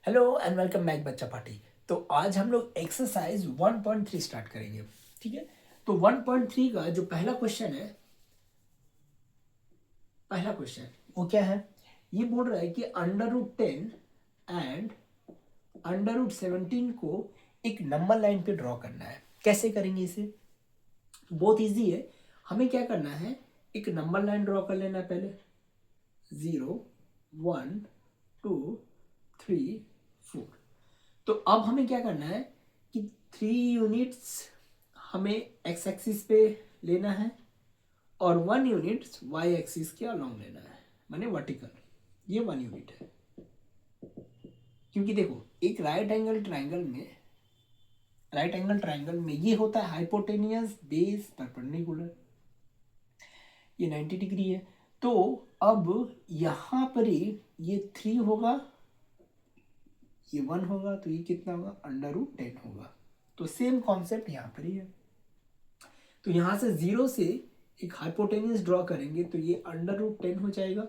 Hello and welcome back बच्चा party. तो आज हम लोग एक्सरसाइज 1.3 स्टार्ट करेंगे। ठीक है, तो 1.3 का जो पहला क्वेश्चन वो क्या है? ये बोल रहा है कि under root 10 and under root 17 को एक नंबर लाइन पे ड्रॉ करना है। कैसे करेंगे इसे? बहुत इजी है। हमें क्या करना है, एक नंबर लाइन ड्रॉ कर लेना है पहले। 0 1 2 3 4। तो अब हमें क्या करना है कि 3 यूनिट्स हमें एक्स एक्सिस पे लेना है और 1 यूनिट्स वाई एक्सिस के अलॉन्ग लेना है, माने वर्टिकल। ये 1 यूनिट है, क्योंकि देखो एक राइट एंगल ट्राइंगल में ये होता है हाइपोटेनियस बेस परपेंडिकुलर, ये 90 डिग्री है। तो अब यहाँ पर ही ये 3 होगा, ये 1 होगा, तो ये कितना होगा? अंडर रूट 10 होगा। तो सेम कॉन्सेप्ट यहाँ पर ही है। तो यहाँ से 0 से एक हाइपोटेन्यूस ड्रॉ करेंगे तो ये अंडर रूट 10 हो जाएगा।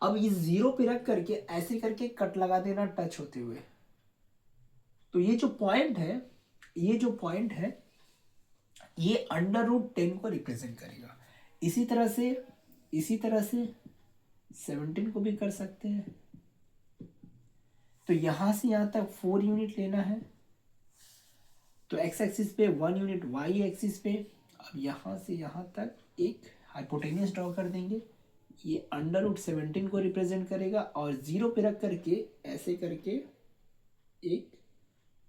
अब ये 0 पे रख करके ऐसे करके कट लगा देना टच होते हुए। तो ये जो पॉइंट है, ये अंडर रूट 10 को रिप्रेजेंट करेगा। इसी तरह से 17 को भी कर सकते हैं। तो यहां से यहां तक 4 यूनिट लेना है, तो एक्स एक्सिस पे 1 यूनिट, वाई एक्सिस पे अब यहां से यहां तक एक हाइपोटेनियस ड्रॉ कर देंगे। ये अंडर रूट 17 को रिप्रेजेंट करेगा और 0 पे रख करके ऐसे करके एक,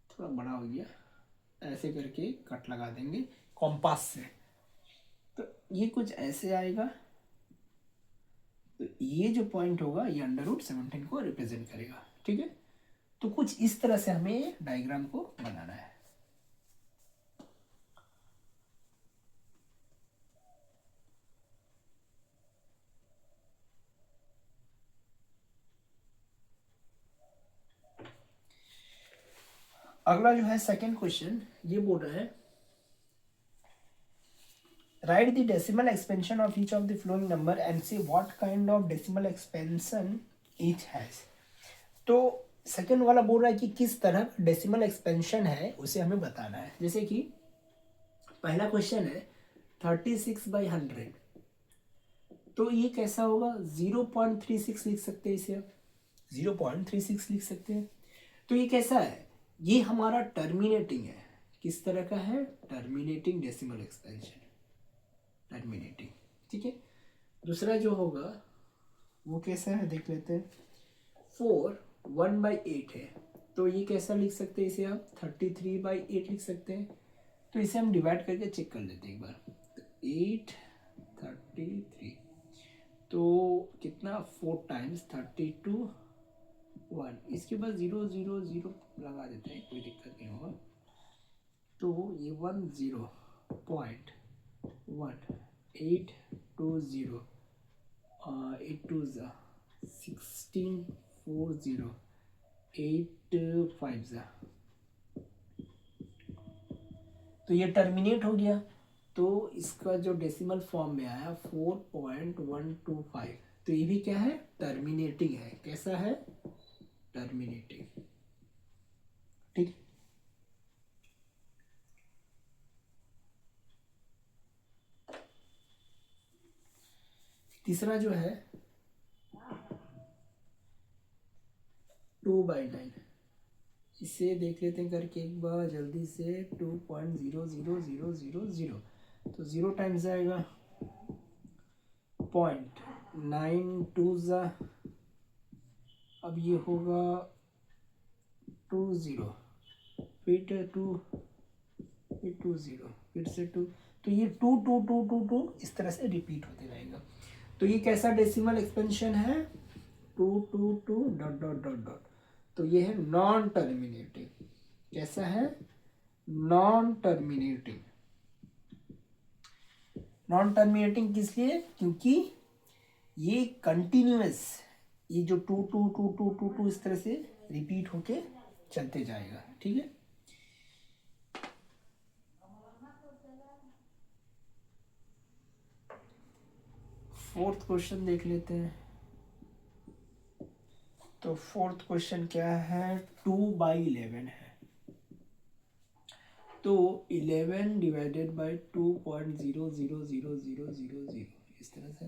थोड़ा बड़ा हो गया, ऐसे करके कट लगा देंगे कॉम्पास से। तो ये कुछ ऐसे आएगा। तो ये जो पॉइंट होगा ये अंडर रूट 17 को रिप्रेजेंट करेगा। ठीक है, तो कुछ इस तरह से हमें डायग्राम को बनाना है। अगला जो है सेकंड क्वेश्चन, ये बोल रहा है write the decimal expansion of each of the following number and say what kind of decimal expansion each has। तो सेकंड वाला बोल रहा है कि किस तरह डेसिमल एक्सपेंशन है उसे हमें बताना है। जैसे कि पहला क्वेश्चन है 36/100, तो ये कैसा होगा? 0.36 लिख सकते हैं इसे, आप 0.36 लिख सकते हैं। तो ये कैसा है? ये हमारा टर्मिनेटिंग है। किस तरह का है? Terminating decimal expansion, terminating. ठीक है, दूसरा जो होगा वो कैसा है देख लेते हैं। 4 1/8 है, तो ये कैसा लिख सकते हैं इसे? आप 33/8 लिख सकते हैं। तो इसे हम डिवाइड करके चेक कर लेते हैं एक बार। तो 8 33, तो कितना? 4 टाइम्स 32 1, इसके बाद 0 0 0 लगा देते हैं, कोई दिक्कत नहीं होगा। तो ये 10.1820, 8 2 16 40, 8 5। तो ये टर्मिनेट हो गया। तो इसका जो डेसिमल फॉर्म में आया 4.125, तो ये भी क्या है? टर्मिनेटिंग है। कैसा है? टर्मिनेटिंग। ठीक। तीसरा जो है 2/9, इसे देख लेते हैं करके एक बार जल्दी से। 2.00000, तो 0 टाइम्स आएगा 0.92, अब ये होगा 20, फिर 2, फिर 20, फिर से 2। तो ये 2 2 2 2 2 इस तरह से रिपीट होते रहेगा। तो ये कैसा डेसिमल एक्सपेंशन है? 2 2 2 ... तो ये है नॉन टर्मिनेटिंग। कैसा है? Non terminating. नॉन टर्मिनेटिंग किस लिए? क्योंकि ये कंटिन्यूअस, ये जो 2 2 2 2 2 2 इस तरह से रिपीट होके चलते जाएगा। ठीक है, फोर्थ क्वेश्चन देख लेते हैं। तो फोर्थ क्वेश्चन क्या है, 2/11 है, तो 11 डिवाइडेड बाई 2.0000000 इस तरह से,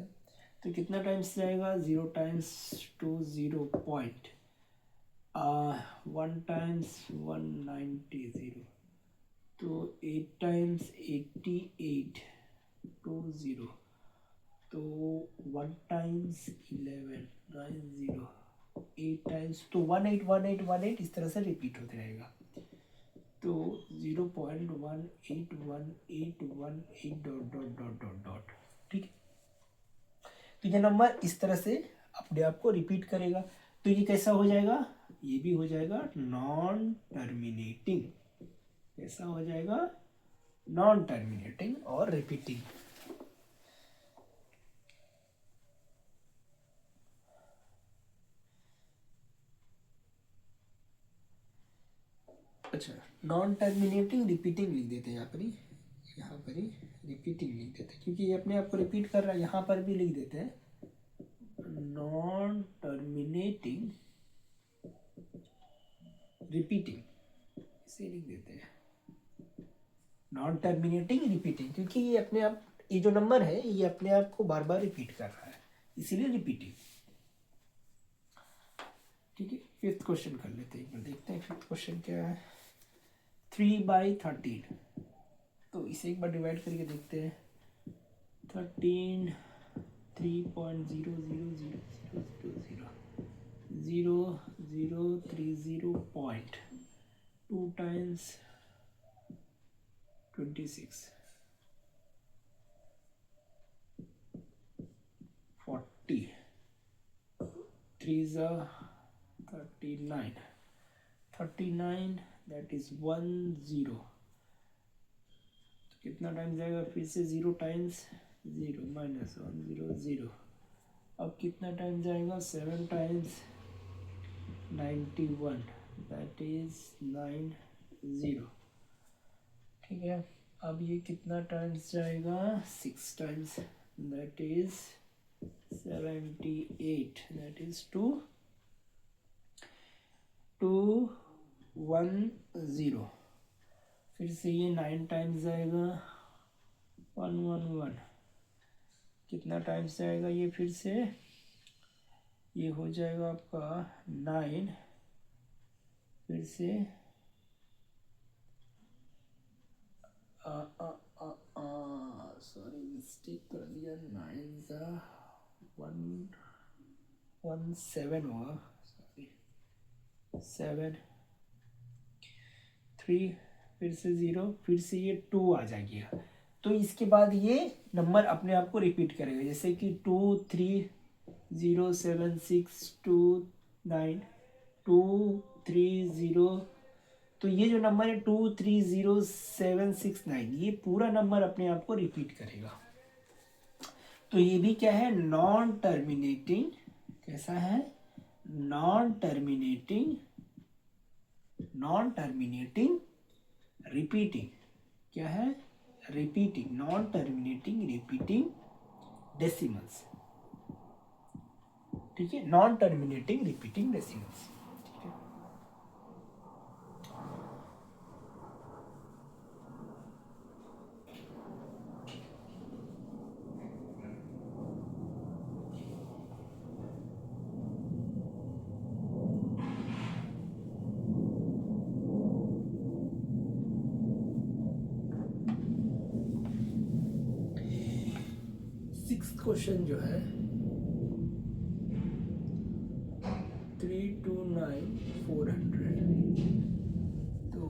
तो कितना टाइम्स जाएगा, 0 टाइम्स 2 0 पॉइंट 1 टाइम्स 190 0, तो 8 टाइम्स 88 20, तो 1 टाइम्स 11 90 8 टाइम्स, तो 181818 इस तरह से रिपीट होते रहेगा, तो 0.18188 dot dot dot dot dot, ठीक है। तो ये नंबर इस तरह से अपने आप को रिपीट करेगा, तो ये कैसा हो जाएगा, ये भी हो जाएगा नॉन टर्मिनेटिंग, कैसा हो जाएगा, नॉन टर्मिनेटिंग और रिपीटिंग। अच्छा, नॉन टर्मिनेटिंग रिपीटिंग लिख देते हैं यहाँ पर ही, यहाँ पर ही रिपीटिंग लिख देते हैं, क्योंकि ये अपने आप को रिपीट कर रहा है, यहाँ पर भी लिख देते हैं नॉन टर्मिनेटिंग रिपीटिंग, इसे लिख देते हैं नॉन टर्मिनेटिंग रिपीटिंग, क्योंकि ये अपने आप, ये जो नंबर है ये अपने आप को बार बार रिपीट कर रहा है, इसीलिए रिपीटिंग, ठीक है। फिफ्थ क्वेश्चन कर लेते हैं, एक बार देखते हैं फिफ्थ क्वेश्चन क्या है, 3/13, तो इसे एक बार डिवाइड करके देखते हैं, 13 3.000000030 पॉइंट 2 टाइम्स 26 40 3 39 39 दैट इज 10, तो कितना टाइम्स जाएगा, फिर से 0 टाइम्स 0 माइनस 1 0 0, अब कितना टाइम जाएगा, 7 टाइम्स 91 दैट इज 90, ठीक है। अब ये कितना टाइम्स जाएगा, 6 times that is 78 that is 210, फिर से ये 9 टाइम्स जाएगा 111, कितना टाइम्स जाएगा ये, फिर से ये हो जाएगा आपका 9, फिर से सॉरी मिस्टेक कर दिया, 9 होगा, सॉरी 7 3, फिर से 0, फिर से ये 2 आ जाएगा, तो इसके बाद ये नंबर अपने आप को रिपीट करेगा, जैसे कि 2 3 0 7 6 2 9 2 3 0, तो ये जो नंबर है 2 3 0 7 6 9, ये पूरा नंबर अपने आप को रिपीट करेगा, तो ये भी क्या है, नॉन टर्मिनेटिंग, कैसा है, नॉन टर्मिनेटिंग रिपीटिंग, क्या है, repeating, non terminating repeating decimals, ठीक है, नॉन टर्मिनेटिंग रिपीटिंग डेसिमल्स, ठीक है। सिक्स्थ क्वेश्चन जो है 329,400,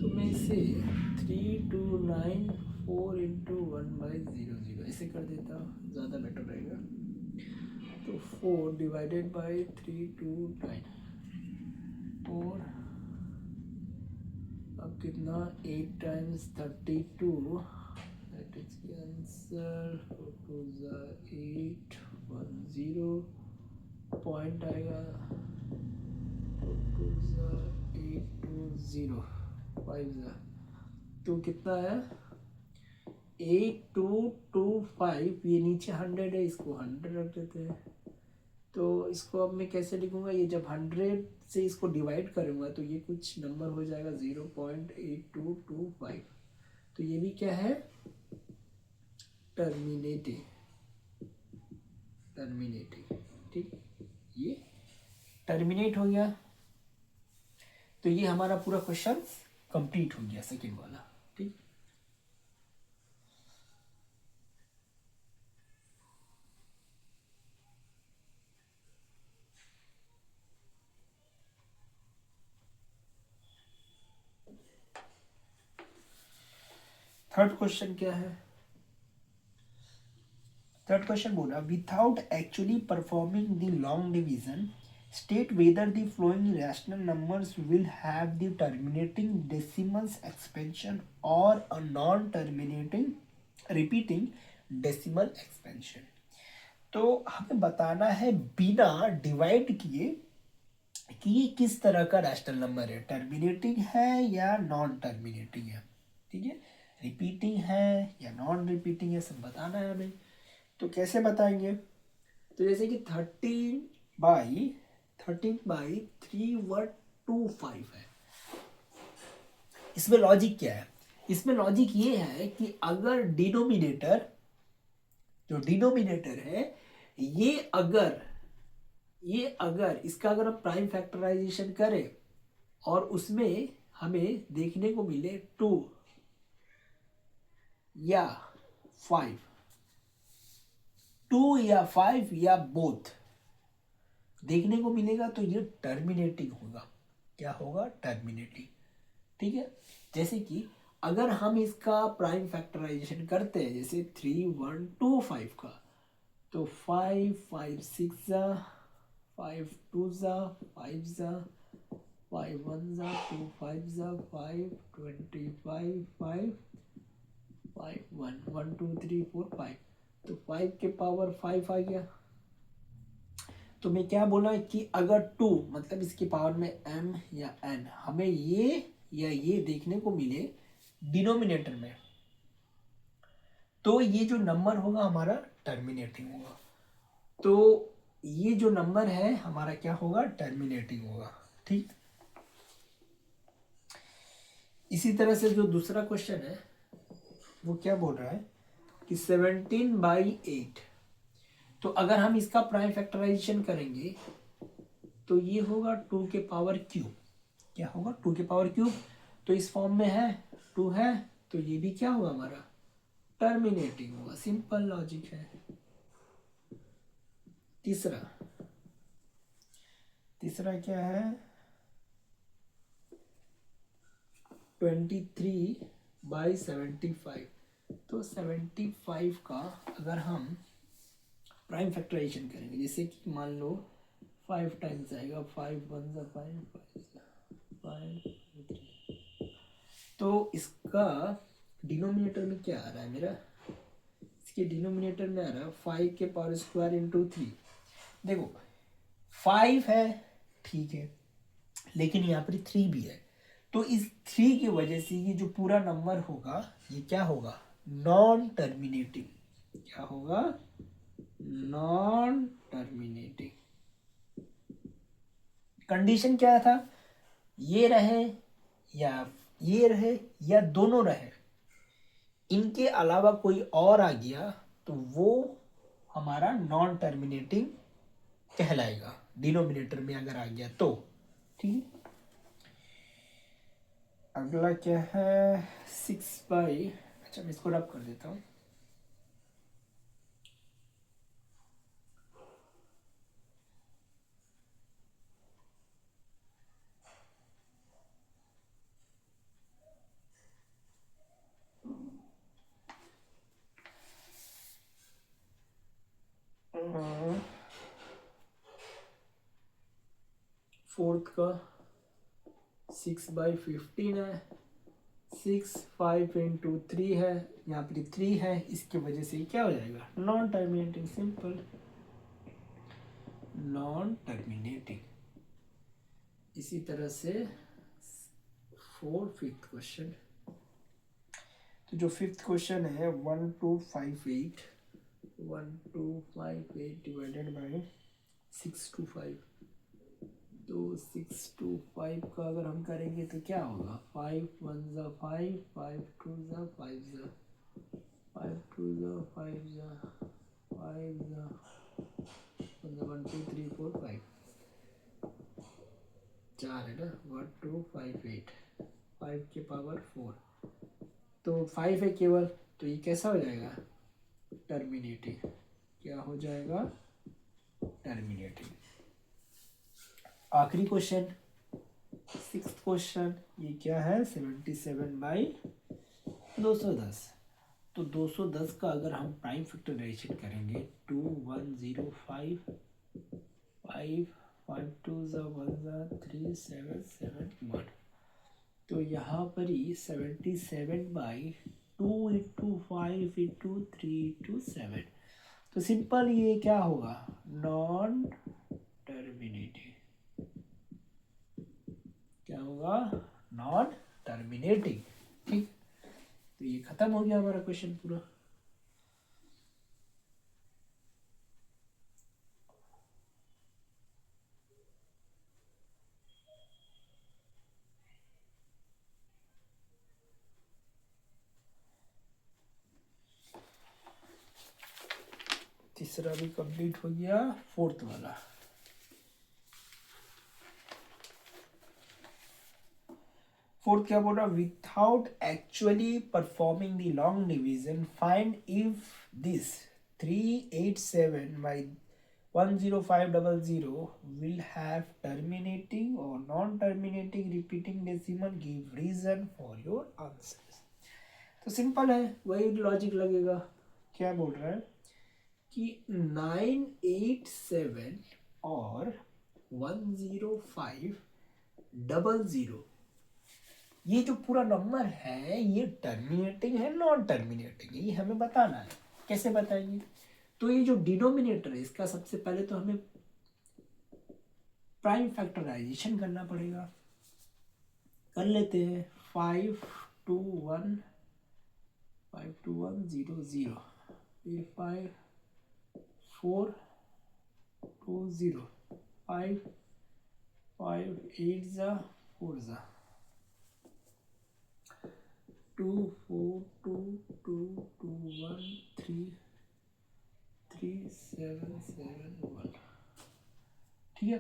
तो मैं इसे 3294 इंटू 1/00 ऐसे कर देता हूँ, ज़्यादा बेटर रहेगा, तो 4 डिवाइडेड बाई 329 4, अब कितना, 8 times 32, that is the answer, 4 2 8 1 0, point आएगा 4 2 8 2 0 5, तो कितना है 8225, ये नीचे 100 है, इसको 100 रख देते हैं। तो इसको अब मैं कैसे लिखूंगा, ये जब 100 से इसको डिवाइड करूंगा तो ये कुछ नंबर हो जाएगा 0.8225। तो ये भी क्या है, टर्मिनेटिंग, ठीक, ये टर्मिनेट हो गया। तो ये हमारा पूरा क्वेश्चन कंप्लीट हो गया, सेकंड वाला। ठीक, थर्ड क्वेश्चन क्या है, थर्ड क्वेश्चन बोला without actually performing the long division state whether the following rational numbers will have the terminating decimals expansion और a non terminating repeating decimal expansion. तो हमें बताना है बिना डिवाइड किए कि ये किस तरह का रैशनल नंबर है, टर्मिनेटिंग है या नॉन टर्मिनेटिंग है। ठीक है, रिपीटिंग है या नॉन रिपीटिंग है, सब बताना है हमें। तो कैसे बताएंगे, तो जैसे कि 13/3125 है। इसमें लॉजिक क्या है, इसमें लॉजिक ये है कि अगर डिनोमिनेटर, जो डिनोमिनेटर है, ये अगर इसका अगर हम प्राइम फैक्टराइजेशन करें और उसमें हमें देखने को मिले 2 या 5, 2 या 5 या बोथ देखने को मिलेगा, तो ये टर्मिनेटिंग होगा। क्या होगा, टर्मिनेटिंग। ठीक है, जैसे कि अगर हम इसका प्राइम फैक्टराइजेशन करते हैं, जैसे 3125 का, तो 5 5 6 जा, 5 2 जा, 5 जा, 5 1 जा, 2 5 जा, 5 25 5 5 1 1 2 3 4 5, तो 5 के पावर 5 आ गया। तो मैं क्या बोला कि अगर 2 मतलब इसके पावर में m या n, हमें ये या ये देखने को मिले डिनोमिनेटर में, तो ये जो नंबर होगा हमारा टर्मिनेटिंग होगा। तो ये जो नंबर है हमारा क्या होगा, टर्मिनेटिंग होगा। ठीक, इसी तरह से जो दूसरा क्वेश्चन है वो क्या बोल रहा है कि 17/8, तो अगर हम इसका प्राइम फैक्टराइजेशन करेंगे तो ये होगा 2 के पावर क्यूब। क्या होगा, 2 के पावर क्यूब। तो इस फॉर्म में है, 2 है, तो ये भी क्या होगा हमारा, टर्मिनेटिंग होगा। सिंपल लॉजिक है। तीसरा क्या है, 23/75। तो 75 का अगर हम प्राइम फैक्टराइजेशन करेंगे, जैसे कि मान लो 5 टाइम्स आएगा, 5 1 जा 5 5 3, तो इसका डिनोमिनेटर में क्या आ रहा है मेरा, इसके डिनोमिनेटर में आ रहा है 5 के पावर स्क्वायर इंटू 3। देखो 5 है, ठीक है, लेकिन यहाँ पर 3 भी है, तो इस 3 की वजह से ये जो पूरा नंबर होगा ये क्या होगा, नॉन टर्मिनेटिंग। क्या होगा, नॉन टर्मिनेटिंग। कंडीशन क्या था, ये रहे या दोनों रहे, इनके अलावा कोई और आ गया तो वो हमारा नॉन टर्मिनेटिंग कहलाएगा, डिनोमिनेटर में अगर आ गया तो। ठीक, अगला क्या है 6/, अच्छा मैं इसको रब कर देता हूँ। फोर्थ का 6/15 है, 6 5 इंटू 3 है, यहाँ पर 3 है, इसकी वजह से क्या हो जाएगा, non terminating. Simple, non terminating. इसी तरह से फिफ्थ क्वेश्चन, तो जो फिफ्थ क्वेश्चन है 1258 डिवाइडेड बाय 625, तो 625 का अगर हम करेंगे तो क्या होगा, 5 1 ज़ा 5, 5 2 ज़ा 5 ज़ा 5 2 ज़ा 5 ज़ा 5 ज़ा 1 2 3 4 5, 4 है ना, 1258, 5 के पावर 4, तो 5 है केवल, तो ये कैसा हो जाएगा, टर्मिनेटिंग। क्या हो जाएगा, टर्मिनेटिंग। आखिरी क्वेश्चन, सिक्स्थ क्वेश्चन, ये क्या है, 77/210। तो 210 का अगर हम प्राइम फैक्टराइजेशन करेंगे, 2 1 0 5 5 5 2 ज़ा 1 ज़ा 3 7 7 1, तो यहाँ पर ही 77/2 इंटू 5 इंटू 3 इंटू 7, तो सिंपल ये क्या होगा, नॉन टर्मिनेटिंग। क्या होगा, नॉन टर्मिनेटिंग। ठीक, तो ये खत्म हो गया हमारा क्वेश्चन पूरा। तीसरा भी कंप्लीट हो गया, फोर्थ वाला। फोर्थ क्या बोल रहा, without actually performing the long division find if this 387/10500 will have terminating or non-terminating repeating decimal, give reason for your answers। तो सिंपल है, वही लॉजिक लगेगा। क्या बोल रहा है कि 987 और 10500, ये जो पूरा नंबर है ये टर्मिनेटिंग है नॉन टर्मिनेटिंग, ये हमें बताना है। कैसे बताएंगे, तो ये जो डिनोमिनेटर है इसका सबसे पहले तो हमें प्राइम फैक्टराइजेशन करना पड़ेगा। कर लेते हैं, 5 2 1 5 2 1 0 0, फिर 5 4 2 0 5 5 8 ज़ा 4 ज़ा 2 4 2 2 2 1 3 3 7 7 1। ठीक है,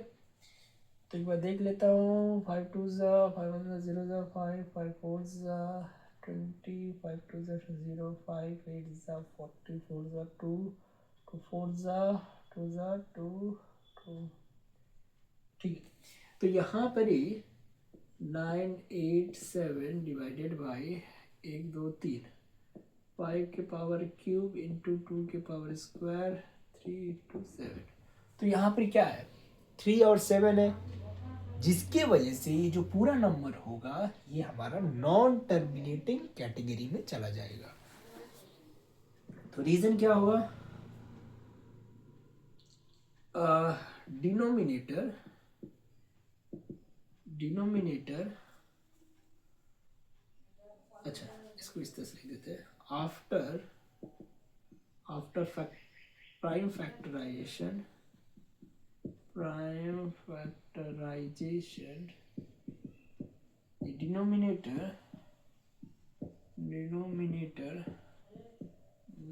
तो एक बार देख लेता हूँ, 5 2 ज़ा 5 1 ज़ा 0 ज़ा 5 5 4 ज़ा 20 5 2 ज़ा 0 5 8 ज़ा 40 4 ज़ा 2 2 4 ज़ा 2 ज़ा 2 2। ठीक है, तो यहाँ पर ही 987 डिवाइडेड बाई 1 2 3, 5 के पावर क्यूब इंटू 2 के पावर स्क्वायर 3 इंटू 7, तो यहाँ पर क्या है, 3 और 7 है, जिसके वजह से ये जो पूरा नंबर होगा ये हमारा नॉन टर्मिनेटिंग कैटेगरी में चला जाएगा। तो रीजन क्या होगा, डिनोमिनेटर अच्छा इसको इस तरह से लिख देते हैं, after prime factorisation the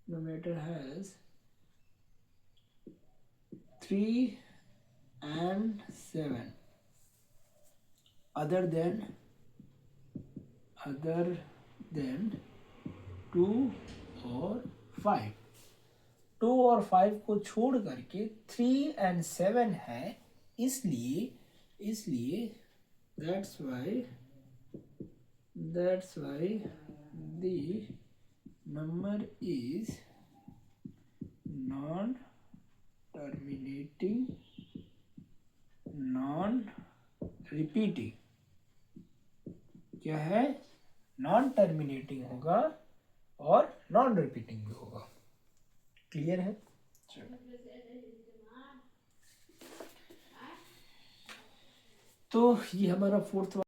denominator has 3 and 7 other than 2 और 5, 2 और 5 को छोड़ करके 3 and 7 है, इसलिए that's why the number is non terminating non repeating। क्या है, नॉन टर्मिनेटिंग होगा और नॉन रिपीटिंग भी होगा। क्लियर है, तो ये हमारा फोर्थ